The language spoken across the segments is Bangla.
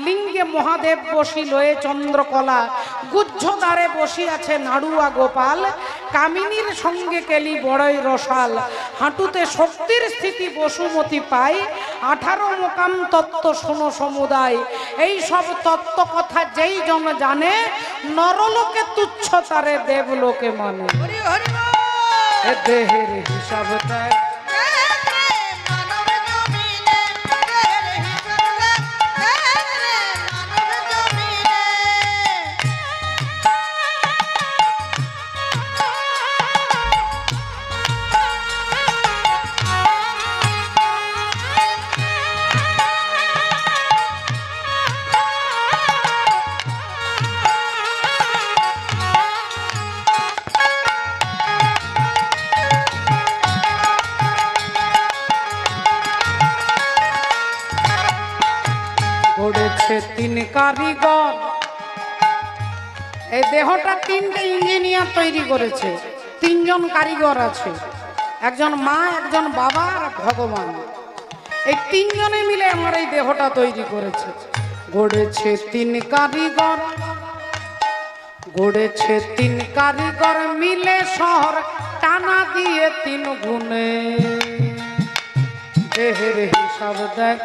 লিঙ্গে মহাদেব বসি লয়ে চন্দ্রকলা, গুজ্জদ্বারে বসি আছে নাড়ুয়া গোপাল, কামিনীর সঙ্গে কেলি বড়ই রসাল, হাঁটুতে শক্তির স্থিতি বসুমতি পাই, 18 মোকাম তত্ত্ব শোনো সমুদায়। এই সব তত্ত্ব কথা যেই জন জানে, নরলোকে তুচ্ছ তারে দেবলোকে মানে। দেহের হিসাব দেখ গড়েছে 3 কারিগর। এই দেহটা 3টে ইঞ্জিনিয়ার তৈরি করেছে, 3 জন কারিগর আছে, একজন মা, একজন বাবা আর ভগবান। এই 3 জনে মিলে আমার এই দেহটা তৈরি করেছে। গড়েছে 3 কারিগর, গড়েছে 3 কারিগর মিলে শহর টানা দিয়ে 3 গুণে। দেহের হিসাব দেখ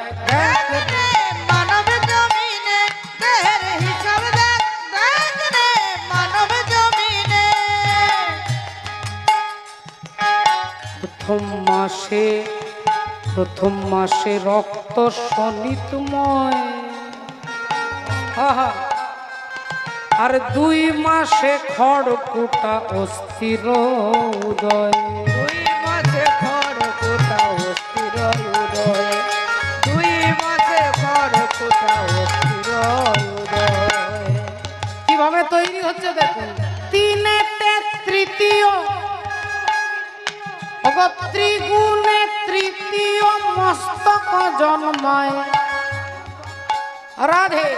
প্রথম মাসে রক্ত সনিতময়, আর 2 মাসে খড়কুটা অস্থির উদয়। 2 মাসে খড়কুটা অস্থির উদয়, 2 মাসে খড়কুটা অস্থির উদয়। কিভাবে তৈরি হচ্ছে দেখুন। 3-তে তৃতীয়, ত্রিগুণে তৃতীয় মস্তক জন্মায়। রাধে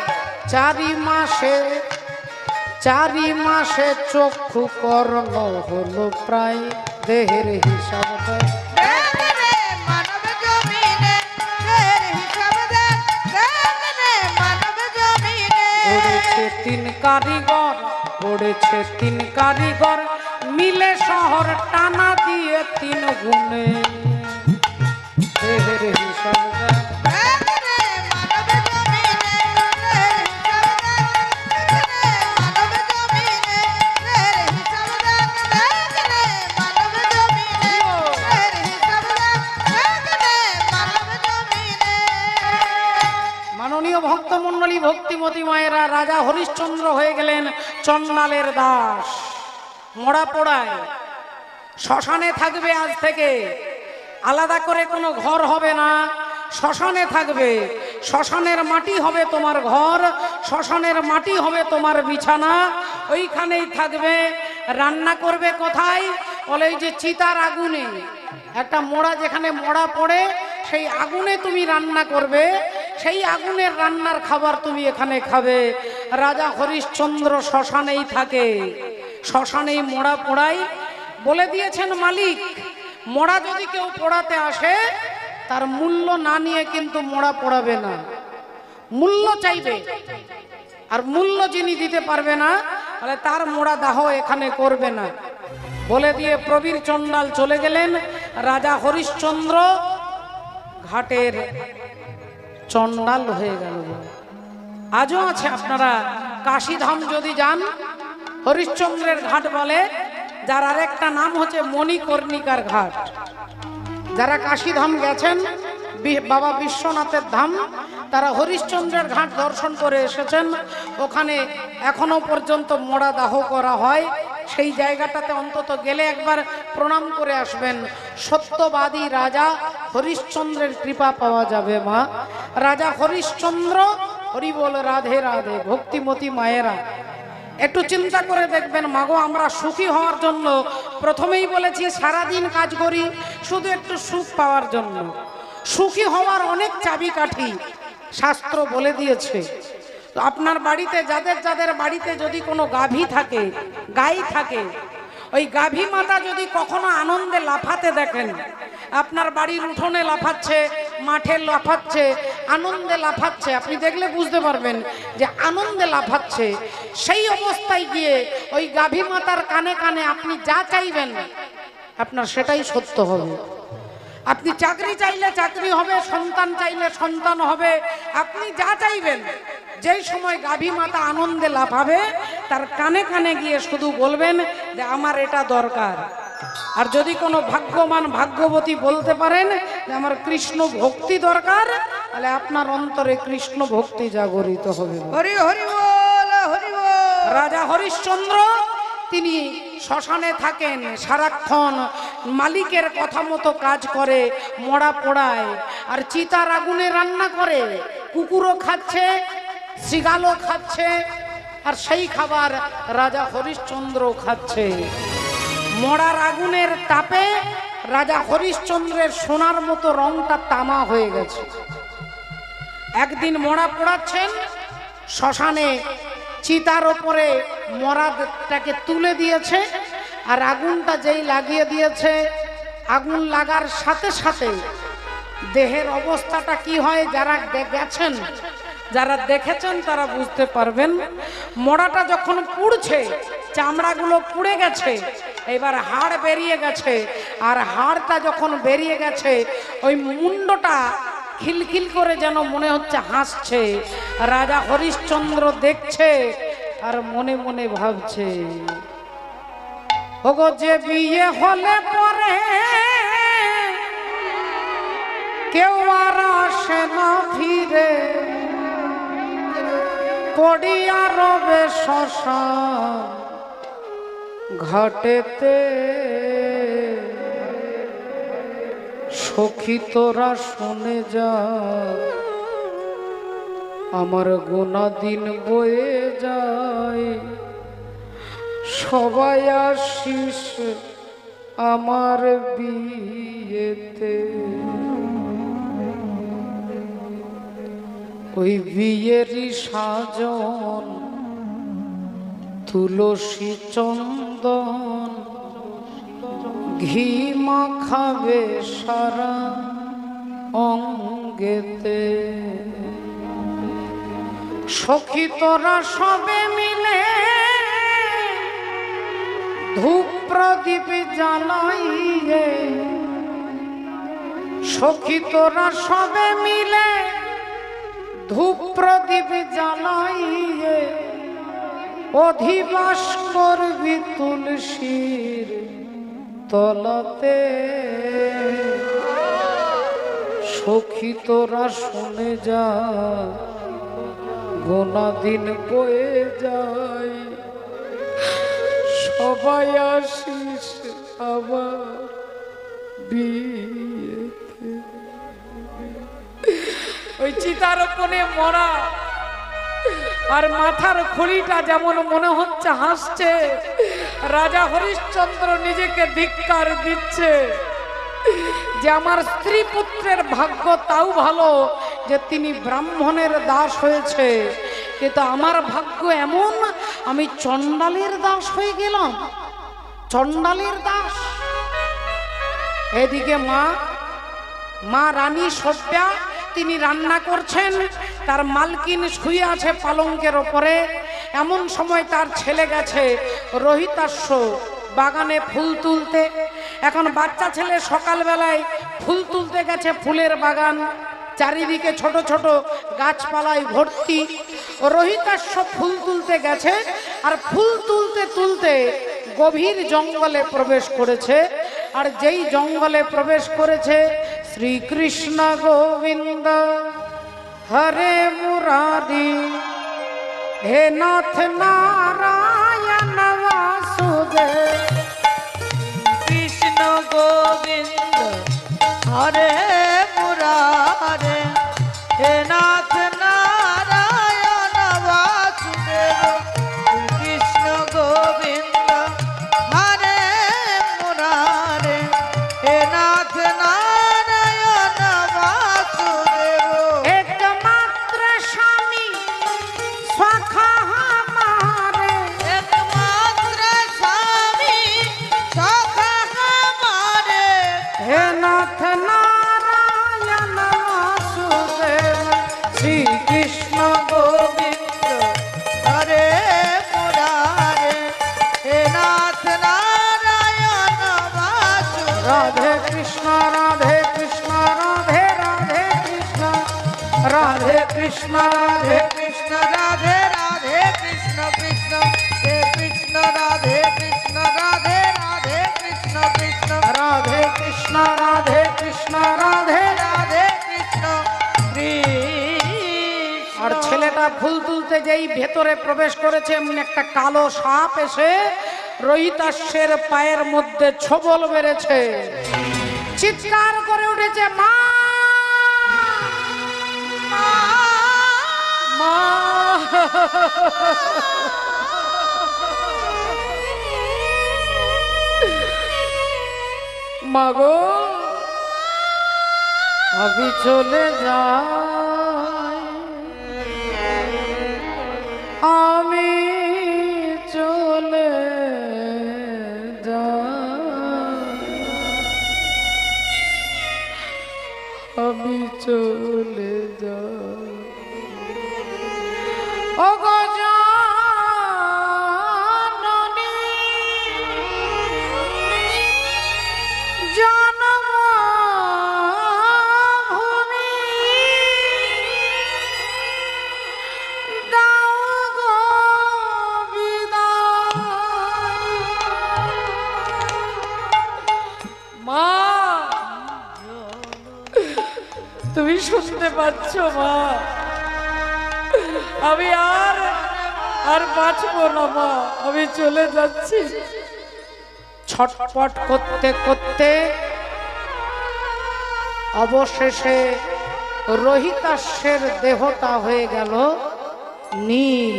4 মাসে চক্ষু কর্ণ হলো প্রায়। দেহের হিসাব দেয় গড়েছে 3 কারিগর, গড়েছে 3 কারিগর মিলে শহর টানা দিয়ে 3 গুণে। দেহের হিসাব দেয় মাননীয় ভক্তমণ্ডলী, ভক্তিমতী মায়েরা, রাজা হরিশ্চন্দ্র হয়ে গেলেন চন্ডালের দাস। মরা পোড়ায় শ্মশানে থাকবে আজ থেকে, আলাদা করে কোনো ঘর হবে না, শ্মশানে থাকবে। শ্মশানের মাটি হবে তোমার ঘর, শ্মশানের মাটি হবে তোমার বিছানা, ওইখানেই থাকবে। রান্না করবে কোথায়? বলে এই যে চিতার আগুনে, একটা মোড়া যেখানে মোড়া পড়ে সেই আগুনে তুমি রান্না করবে, সেই আগুনের রান্নার খাবার তুমি এখানে খাবে। রাজা হরিশ্চন্দ্র শ্মশানেই থাকে, শ্মশানেই মোড়া পোড়াই। বলে দিয়েছেন মালিক, মোড়া যদি কেউ পোড়াতে আসে তার মূল্য না নিয়ে কিন্তু মোড়া পোড়াবে না, মূল্য চাইবে। আর মূল্য যিনি দিতে পারবে না তাহলে তার মোড়া দাহ এখানে করবে না। বলে দিয়ে প্রবীর চন্ডাল চলে গেলেন। রাজা হরিশ্চন্দ্র ঘাটের চন্ডাল হয়ে গেল। আজও আছে, আপনারা কাশীধাম যদি যান, হরিশ্চন্দ্রের ঘাট বলে, যার আরেকটা নাম হচ্ছে মণিকর্ণিকার ঘাট। যারা কাশীধাম গেছেন, বাবা বিশ্বনাথের ধাম, তারা হরিশ্চন্দ্রের ঘাট দর্শন করে এসেছেন। ওখানে এখনো পর্যন্ত মোড়া দাহ করা হয়। সেই জায়গাটাতে অন্তত গেলে একবার প্রণাম করে আসবেন। সত্যবাদী রাজা হরিশ্চন্দ্রের কৃপা পাওয়া যাবে মা। রাজা হরিশ্চন্দ্র, হরি বল রাধে রাধে। ভক্তিমতী মায়েরা একটু চিন্তা করে দেখবেন, মাগো আমরা সুখী হওয়ার জন্য প্রথমেই বলেছি সারাদিন কাজ করি শুধু একটু সুখ পাওয়ার জন্য। সুখী হওয়ার অনেক চাবিকাঠি শাস্ত্র বলে দিয়েছে। তো আপনার বাড়িতে, যাদের যাদের বাড়িতে যদি কোনো গাভী থাকে, গাই থাকে, ওই গাভী মাতা যদি কখনো আনন্দে লাফাতে দেখেন, আপনার বাড়ির উঠোনে লাফাচ্ছে, মাঠে লাফাচ্ছে, আনন্দে লাফাচ্ছে, আপনি দেখলে বুঝতে পারবেন যে আনন্দে লাফাচ্ছে। সেই অবস্থায় গিয়ে ওই গাভী মাতার কানে কানে আপনি যা চাইবেন আপনার সেটাই সত্য হবে। আপনি চাকরি চাইলে চাকরি হবে, সন্তান চাইলে সন্তান হবে, আপনি যা চাইবেন। যেই সময় গাভী মাতা আনন্দে লাফাবে তার কানে কানে গিয়ে শুধু বলবেন যে আমার এটা দরকার। আর যদি কোনো ভাগ্যবান ভাগ্যবতী বলতে পারেন যে আমার কৃষ্ণ ভক্তি দরকার, তাহলে আপনার অন্তরে কৃষ্ণ ভক্তি জাগরিত হবে। হরি হরি বল, হরি বল। রাজা হরিশ্চন্দ্র তিনি শ্মশানে থাকেন, সারাক্ষণ মালিকের কথা মতো কাজ করে, মরা পোড়ায় আর চিতার আগুনে রান্না করে। কুকুরও খাচ্ছে, শৃগালও খাচ্ছে, আর সেই খাবার রাজা হরিশ্চন্দ্র খাচ্ছে। মরার আগুনের তাপে রাজা হরিশ্চন্দ্রের সোনার মতো রংটা তামা হয়ে গেছে। একদিন মরা পোড়াচ্ছেন শ্মশানে, চিতার ওপরে মরাটাকে তুলে দিয়েছে, আর আগুনটা যেই লাগিয়ে দিয়েছে, আগুন লাগার সাথে সাথে দেহের অবস্থাটা কি হয় যারা গেছেন, যারা দেখেছেন তারা বুঝতে পারবেন। মরাটা যখন পুড়ছে, চামড়াগুলো পুড়ে গেছে, এবার হাড় বেরিয়ে গেছে, আর হাড়টা যখন বেরিয়ে গেছে ওই মুন্ডটা খিলখিল করে যেন মনে হচ্ছে হাসছে। রাজা হরিশ্চন্দ্র দেখছে আর মনে মনে ভাবছে, ওগো যে বিয়ে হলে পরে কেউ আর আসে না ফিরে, পড়িয়া রবে শ্মশান ঘাটেতে। সখী তোরা শুনে যা, আমার গোনা দিন বয়ে যায়, সবাই আসিস আমার বিয়েতে। ওই বিয়েরই সাজন তুলসী চন্দন ঘি মাখাবে সারা অঙ্গেতে। সখী তোরা সবে মিলে ধূপ প্রদীপ জ্বালাইয়ে, সখী তোরা সবে মিলে ধূপ প্রদীপ জ্বালাইয়ে, অধিবাস করবি তুলসীর তলাতে। সখী তোরা শুনে যা, গোনা দিন বয়ে যায়, সবাই আসিস আবার বিয়েতে। ওই চিতার উপরে মরা আর মাথার খুলিটা যেমন মনে হচ্ছে হাসছে, রাজা হরিশ্চন্দ্র নিজেকে ধিক্কার দিচ্ছে যে আমার স্ত্রী পুত্রের ভাগ্য তাও ভালো যে তিনি ব্রাহ্মণের দাস হয়েছে, কিন্তু আমার ভাগ্য এমন আমি চণ্ডালের দাস হয়ে গেলাম, চণ্ডালের দাস। এদিকে মা রানী সভ্যা তিনি রান্না করছেন, তার মালকিন শুয়ে আছে পালঙ্কের ওপরে। এমন সময় তার ছেলে গেছে রোহিতাশ্ব বাগানে ফুল তুলতে। এখন বাচ্চা ছেলে সকালবেলায় ফুল তুলতে গেছে, ফুলের বাগান চারিদিকে ছোট ছোট গাছপালায় ভর্তি। রোহিতাশ্ব ফুল তুলতে গেছে, আর ফুল তুলতে তুলতে গভীর জঙ্গলে প্রবেশ করেছে। আর যেই জঙ্গলে প্রবেশ করেছে, শ্রীকৃষ্ণ গোবিন্দ হরে মুরারি, হে নাথ নারায়ণ বাসুদেব। কৃষ্ণ গোবিন্দ হরে মুরারে, হে নাথ নারায়ণ বাসুদেব। কৃষ্ণ গোবিন্দ হরে মুরারে, হে নাথ নারায়ণ বাসুদেব। একমাত্র স্বামী সখা আমারে, একমাত্র স্বামী সখা আমারে, হে নাথ নারায়ণ বাসুদেব। রাধে কৃষ্ণ রাধে রাধে কৃষ্ণ কৃষ্ণ হে কৃষ্ণ রাধে কৃষ্ণ রাধে রাধে কৃষ্ণ কৃষ্ণ রাধে কৃষ্ণ রাধে কৃষ্ণ রাধে রাধে কৃষ্ণ আর ছেলেটা ফুল তুলতে যেই ভেতরে প্রবেশ করেছে এমন একটা কালো সাপ এসে রোহিতাস্যের পায়ের মধ্যে ছোবল মেরেছে, চিৎকার করে উঠেছে মা মা। মাগো আমি চলে যাই, আমি চলে যাই, আমি চলে যাই। ও গো জননী জন্মভূমি দাও গো বিদায়। মা তুমি শুনতে পাচ্ছ মা? আমি আর বাঁচবো না মা, আমি চলে যাচ্ছি। ছটপট করতে করতে অবশেষে রোহিতাস্যের দেহটা হয়ে গেল নীল।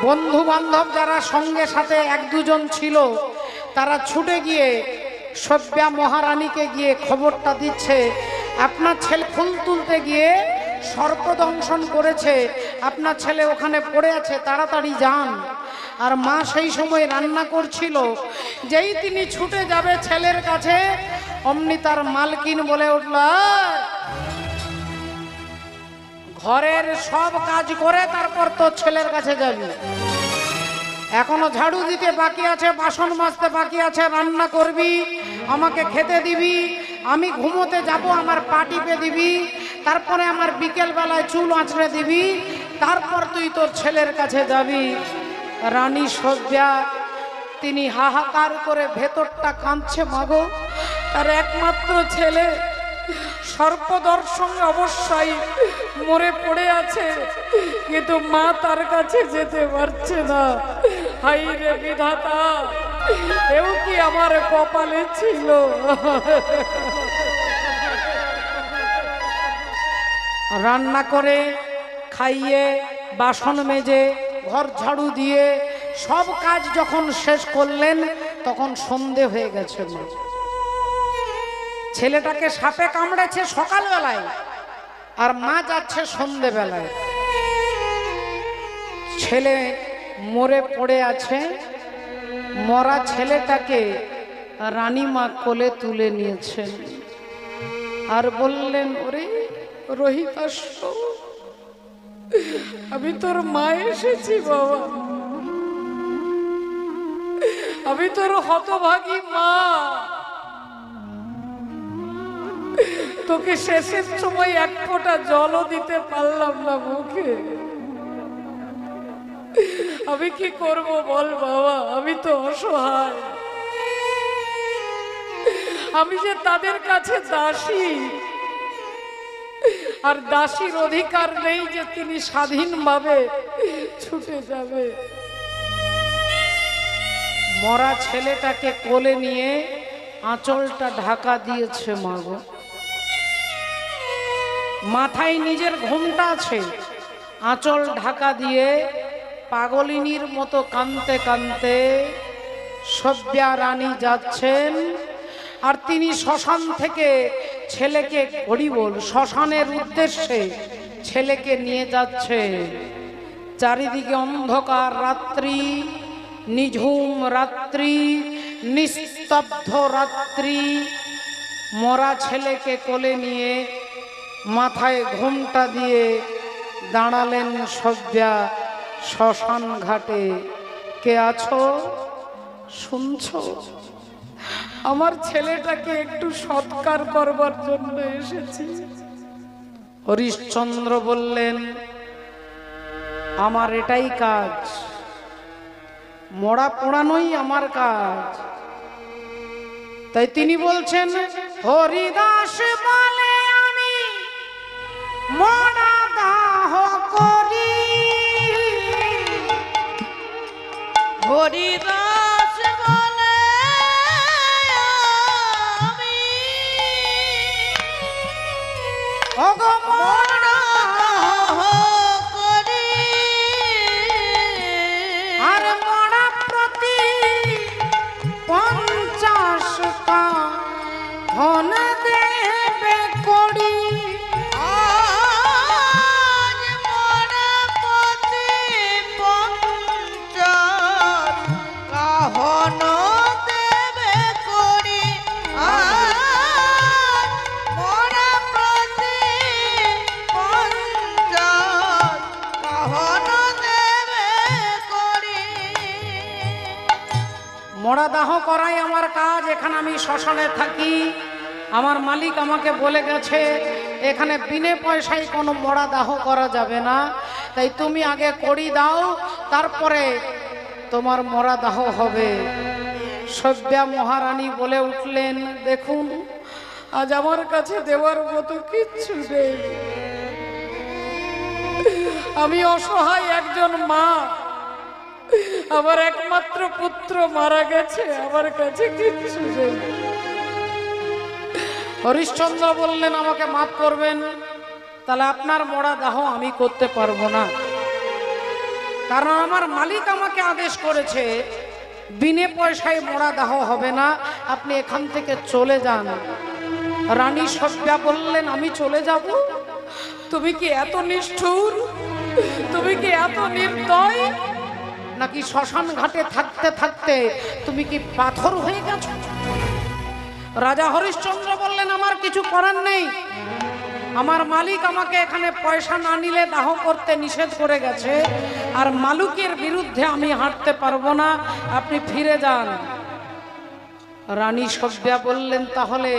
বন্ধু বান্ধব যারা সঙ্গে সাথে এক দুজন ছিল তারা ছুটে গিয়ে সভ্যা মহারানীকে গিয়ে খবরটা দিচ্ছে, আপনার ছেলে ফুল তুলতে গিয়ে সর্পদংশন করেছে, আপনার ছেলে ওখানে পড়ে আছে, তাড়াতাড়ি যান। আর মা সেই সময় রান্না করছিল, যেই তিনি ছুটে যাবে ছেলের কাছে অমনি তার মালকিন বলে উঠল, ঘরের সব কাজ করে তারপর তোর ছেলের কাছে যাবি, এখনো ঝাড়ু দিতে বাকি আছে, বাসন মাজতে বাকি আছে, রান্না করবি, আমাকে খেতে দিবি, আমি ঘুমোতে যাব, আমার পা টিপে দিবি, তারপরে আমার বিকেল বেলায় চুল আঁচড়ে দিবি, তারপর তুই তোর ছেলের কাছে যাবি। রানী সভ্যা তিনি হাহাকার করে ভেতরটা কাঁদছে, মাগো তার একমাত্র ছেলে সর্পদর্শনে অবশ্যই মরে পড়ে আছে, কিন্তু মা তার কাছে যেতে পারছে না। হাই রে বিধাতা, এও কি আমার কপালে ছিল? রান্না করে খাইয়ে বাসন মেজে ঘর ঝাড়ু দিয়ে সব কাজ যখন শেষ করলেন তখন সন্ধে হয়ে গেছে। ছেলেটাকে সাপে কামড়েছে সকালবেলায় আর মা যাচ্ছে সন্ধেবেলায়। ছেলে মরে পড়ে আছে, মরা ছেলেটাকে রানীমা কোলে তুলে নিয়েছেন আর বললেন, ওরে রোহিতাস্য, আমি তোর মা এসেছি বাবা, আমি তোর হতভাগী মা, তোকে শেষের সময় এক ফোঁটা জলও দিতে পারলাম না মুখে, আমি কি করব বল বাবা, আমি তো অসহায়, আমি যে তাদের কাছে দাসী, আর দাসীর অধিকার নেই যে তিনি স্বাধীনভাবে ছুটে যাবে। মরা ছেলেটাকে কোলে নিয়ে আঁচলটা ঢাকা দিয়েছে মাগো, মাথায় নিজের ঘোমটা আছে, আঁচল ঢাকা দিয়ে পাগলিনীর মতো কাঁদতে কাঁদতে সভ্যা রানী যাচ্ছেন। আর তিনি শ্মশান থেকে ছেলেকে হরিবোল শ্মশানের উদ্দেশ্যে ছেলেকে নিয়ে যাচ্ছে। চারিদিকে অন্ধকার রাত্রি, নিঝুম রাত্রি, নিস্তব্ধ রাত্রি। মরা ছেলেকে কোলে নিয়ে মাথায় ঘোমটা দিয়ে দাঁড়ালেন সভ্যা শ্মশান ঘাটে। কে আছো? শুনছো? আমার ছেলেটাকে একটু সৎকার করবার জন্য এসেছি। হরিশ্চন্দ্র বললেন, আমার এটাই কাজ, মরা পোড়ানোই আমার কাজ। তাই তিনি বলছেন, হরিদাস বলে আমি মরা দাহ করি। হরিদাস বলে আমি ওগো মরা দাহ করি। আর মরা প্রতি 50 ধন দেবে করি। আজ মরা পতি পঞ্চাশ কাহন দেবে করি। আজ মরা প্রতি পঞ্চাশ কাহন দেবে করি। মরা দাহ করাই আমার কাজ। এখানে আমি শ্মশানে থাকি, আমার মালিক আমাকে বলে গেছে এখানে বিনে পয়সায় কোনো মরা দাহ করা যাবে না। তাই তুমি আগে করি দাও, তারপরে তোমার মরা দাহ হবে। সভ্যা মহারানী বলে উঠলেন, দেখুন আজ আমার কাছে দেওয়ার মতো কিচ্ছু নেই। আমি অসহায় একজন মা, আমার একমাত্র পুত্র মারা গেছে, আমার কাছে কিচ্ছু নেই। হরিশ্চন্দ্র বললেন, আমাকে মাফ করবেন, তাহলে আপনার মরা দাহ আমি করতে পারবো না, কারণ আমার মালিক আমাকে আদেশ করেছে বিনে পয়সায় মরা দাহ হবে না, আপনি এখান থেকে চলে যান। রানী সভ্যা বললেন, আমি চলে যাব? তুমি কি এত নিষ্ঠুর, তুমি কি এত নির্দয়, নাকি শ্মশান ঘাটে থাকতে থাকতে তুমি কি পাথর হয়ে গেছো? রাজা হরিশ্চন্দ্র বললেন, আমার কিছু করার নেই, আমার মালিক আমাকে এখানে পয়সা না নিলে দাহ করতে নিষেধ করে গেছে, আর মালিকের বিরুদ্ধে আমি হাঁটতে পারবো না, আপনি ফিরে যান। রানী সভ্যা বললেন, তাহলে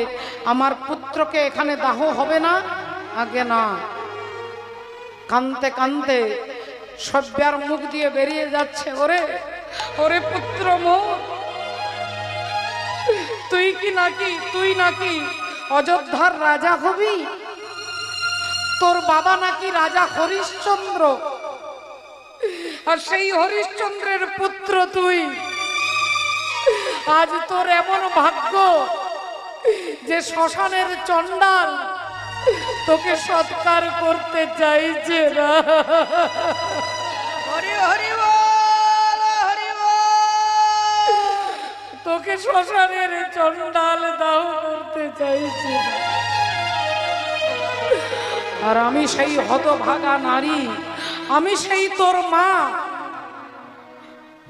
আমার পুত্রকে এখানে দাহ হবে না? আগে না। কাঁদতে কাঁদতে সভ্যার মুখ দিয়ে বেরিয়ে যাচ্ছে, ওরে ওরে পুত্র মোর, তুই নাকি অযোধ্যার রাজা হবি? তোর বাবা নাকি রাজা হরিশ্চন্দ্র, আর সেই হরিশ্চন্দ্রের পুত্র তুই। আজ তোর এমন ভাগ্য যে শ্মশানের চণ্ডাল তোকে সৎকার করতে চাইছে না। হরি হরি বল, হরি বল। তোকে শ্মশানের চণ্ডাল দাহ করতে চাইছে না। আর আমি সেই হতভাগা নারী, আমি সেই তোর মা,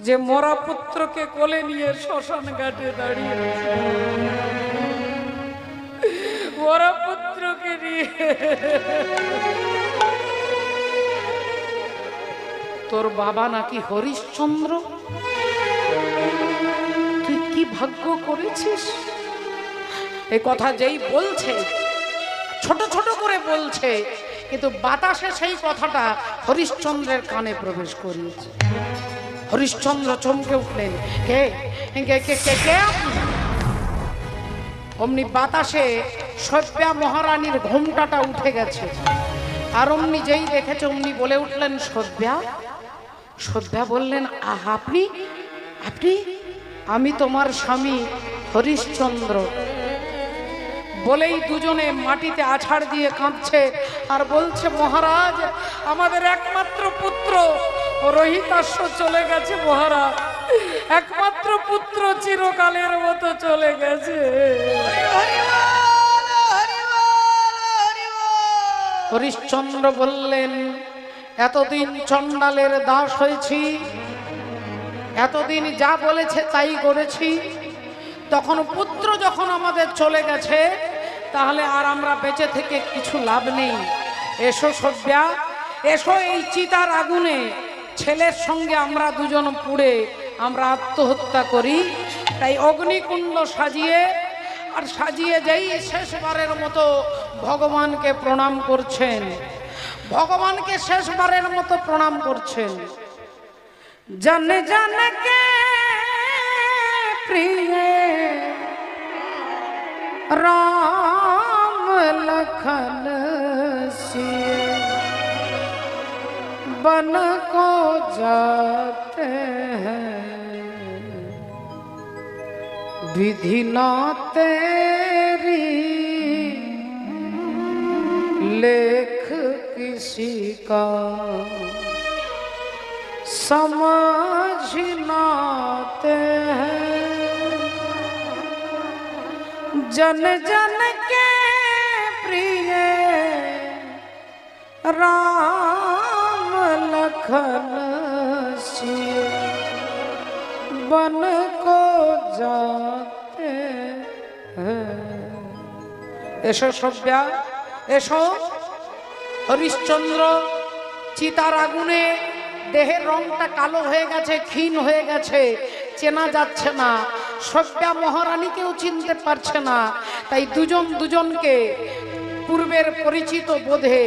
যে মরা পুত্রকে কোলে নিয়ে শ্মশান ঘাটে দাঁড়িয়ে আছে। মরা পুত্রকে নিয়ে তোর বাবা নাকি হরিশ্চন্দ্র, তুই কি ভাগ্য করেছিস? এই কথা যেই বলছে, ছোট ছোট করে বলছে, কিন্তু বাতাসে সেই কথাটা হরিশ্চন্দ্রের কানে প্রবেশ করিয়েছে। হরিশ্চন্দ্র চমকে উঠলেন, কে কে কে কে কে? অমনি বাতাসে সভ্যা মহারানীর ঘোমটাটা উঠে গেছে, আর অমনি যেই দেখেছে অমনি বলে উঠলেন, সভ্যা। সভ্যা বললেন, আপনি? আমি তোমার স্বামী হরিশ্চন্দ্র। বলেই দুজনে মাটিতে আছাড় দিয়ে কাঁদছে আর বলছে, মহারাজ, আমাদের একমাত্র পুত্র রোহিতাশ্ব চলে গেছে মহারাজ, একমাত্র পুত্র চিরকালের মতো চলে গেছে। হরিশ্চন্দ্র বললেন, এতদিন চণ্ডালের দাস হয়েছি, এতদিন যা বলেছে তাই করেছি, তখন পুত্র যখন আমাদের চলে গেছে, তাহলে আর আমরা বেঁচে থেকে কিছু লাভ নেই। এসো সভ্যা, এসো এই চিতার আগুনে ছেলের সঙ্গে আমরা দুজন পুড়ে আমরা আত্মহত্যা করি। তাই অগ্নিকুণ্ড সাজিয়ে আর সাজিয়ে যেই শেষবারের মতো ভগবানকে প্রণাম করছেন, ভগবানকে শেষবারের মতো প্রণাম করছেন। জানে জানে কে প্রিয় राम लखन सिए बन को जाते हैं, विधि ना तेरी लेख किसी का समझ नाते हैं। जन जन के प्रिय राम लखन सिए बन को जाते हैं। এসো সভ্যা, এসো। হরিশ্চন্দ্র চিতার আগুনে দেহের রংটা কালো হয়ে গেছে, ক্ষীণ হয়ে গেছে, চেনা যাচ্ছে না। সভ্যা মহারানীকেও চিনতে পারছে না। তাই দুজন দুজনকে পূর্বের পরিচিত বোধে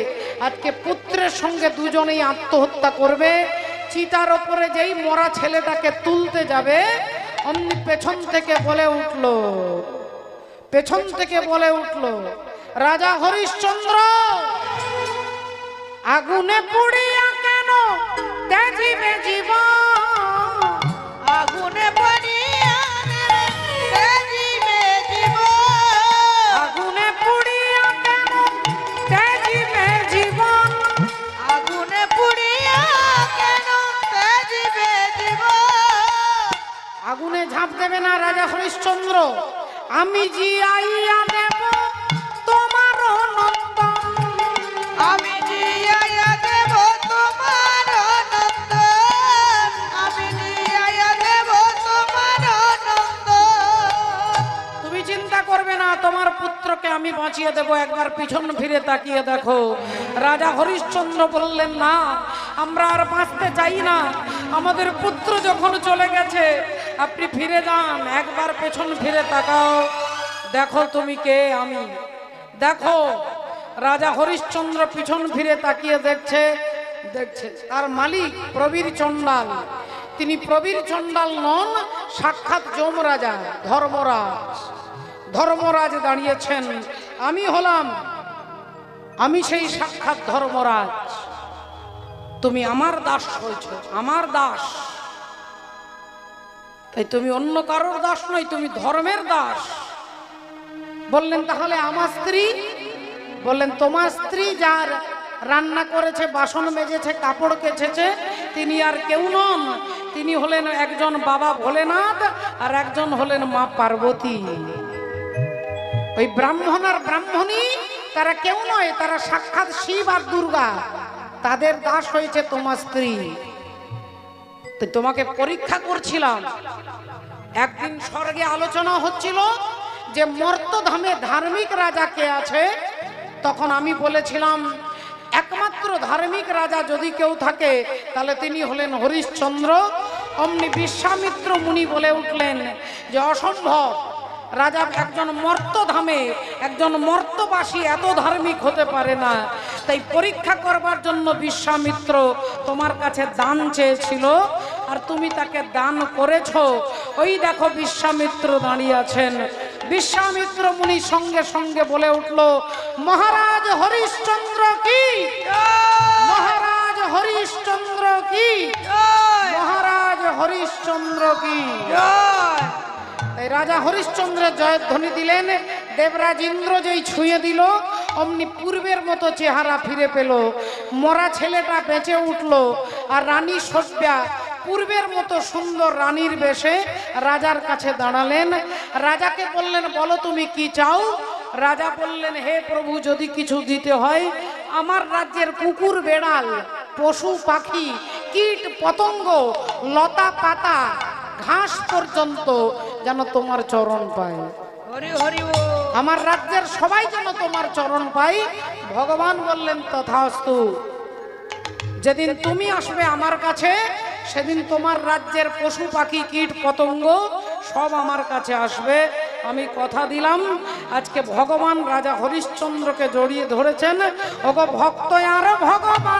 আজকে পুত্রের সঙ্গে দুজনেই আত্মহত্যা করবে। চিতার ওপরে যেই মরা ছেলেটাকে তুলতে যাবে, অমনি পেছন থেকে বলে উঠল, পেছন থেকে বলে উঠল, রাজা হরিশ্চন্দ্র আগুনে পুড়িয়া কেন তেজিবে জীবন, আগুনে পড়িয়া তেজিবে জীবন, আগুনে পুড়িয়া কেন তেজিবে জীবন, আগুনে পুড়িয়া কেন তেজিবে জীবন। আগুনে ঝাঁপ দেবে না রাজা হরিশ্চন্দ্র, আমি জিয়াইয়া দেব তোমার নন্দন, আমি জিয়াইয়া দেব তোমার নন্দন, আমি জিয়াইয়া দেব তোমার নন্দন। তুমি চিন্তা করবে না, তোমার পুত্রকে আমি বাঁচিয়ে দেব। একবার পিছন ফিরে তাকিয়ে দেখো। রাজা হরিশ্চন্দ্র বললেন, না, আমরা আর বাঁচতে চাই না। আমাদের পুত্র যখন চলে গেছে, আপনি ফিরে যান। একবার পেছন ফিরে তাকাও, দেখো তুমি কে। আমি দেখো। রাজা হরিশ্চন্দ্র পিছন ফিরে তাকিয়ে দেখছে, তার মালিক প্রবীর চণ্ডাল। তিনি প্রবীর চণ্ডাল নন, সাক্ষাৎ যমরাজা ধর্মরাজ। ধর্মরাজ দাঁড়িয়েছেন। আমি সেই সাক্ষাৎ ধর্মরাজ। তুমি আমার দাস হয়েছ, আমার দাস। তাই তুমি অন্য কারোর দাস নয়, তুমি ধর্মের দাস। বললেন, তাহলে আমার স্ত্রী? বললেন, তোমার স্ত্রী যার রান্না করেছে, বাসন মেজেছে, কাপড় কেচেছে, তিনি আর কেউ নন। তিনি হলেন একজন বাবা ভোলেনাথ, আর একজন হলেন মা পার্বতী। ওই ব্রাহ্মণ আর ব্রাহ্মণী তারা কেউ নয়, তারা সাক্ষাৎ শিব আর দুর্গা। তাদের দাস হয়েছে তোমার স্ত্রী। তো তোমাকে পরীক্ষা করছিলাম। একদিন স্বর্গে আলোচনা হচ্ছিল যে মর্তধামে ধার্মিক রাজা কে আছে। তখন আমি বলেছিলাম, একমাত্র ধার্মিক রাজা যদি কেউ থাকে তাহলে তিনি হলেন হরিশ্চন্দ্র। অমনি বিশ্বামিত্র মুনি বলে উঠলেন যে অসম্ভব, রাজা একজন মর্তধামে, একজন মর্তবাসী এত ধার্মিক হতে পারে না। তাই পরীক্ষা করবার জন্য বিশ্বামিত্র তোমার কাছে দান চেয়েছিল, আর তুমি তাকে দান করেছো। ওই দেখো বিশ্বামিত্র দাঁড়িয়ে আছেন। বিশ্বামিত্র মুনি সঙ্গে সঙ্গে বলে উঠল, মহারাজ হরিশ্চন্দ্র কি, মহারাজ হরিশ্চন্দ্র কি, মহারাজ হরিশ্চন্দ্র কি। তাই রাজা হরিশ্চন্দ্রের জয়ধ্বনি দিলেন। দেবরাজ ইন্দ্র যেই ছুঁয়ে দিল, অমনি পূর্বের মতো চেহারা ফিরে পেল। মরা ছেলেটা বেঁচে উঠল, আর রানী সভ্যা পূর্বের মতো সুন্দর রানীর বেশে রাজার কাছে দাঁড়ালেন। রাজাকে বললেন, বলো তুমি কি চাও। রাজা বললেন, হে প্রভু, যদি কিছু দিতে হয়, আমার রাজ্যের কুকুর বেড়াল, পশু পাখি, কীট পতঙ্গ, লতা পাতা, ঘাস পর্যন্ত যেন তোমার চরণ পায়। হরি হরি ও আমার রাজ্যের সবাই যেন তোমার চরণ পাই। ভগবান বললেন, তথাস্তু। যেদিন তুমি আসবে আমার কাছে, সেদিন তোমার রাজ্যের পশু পাখি কীট পতঙ্গ সব আমার কাছে আসবে। আমি কথা দিলাম আজকে ভগবান রাজা হরিশ্চন্দ্রকে জড়িয়ে ধরেছেন। ওগো ভক্ত আর ভগবান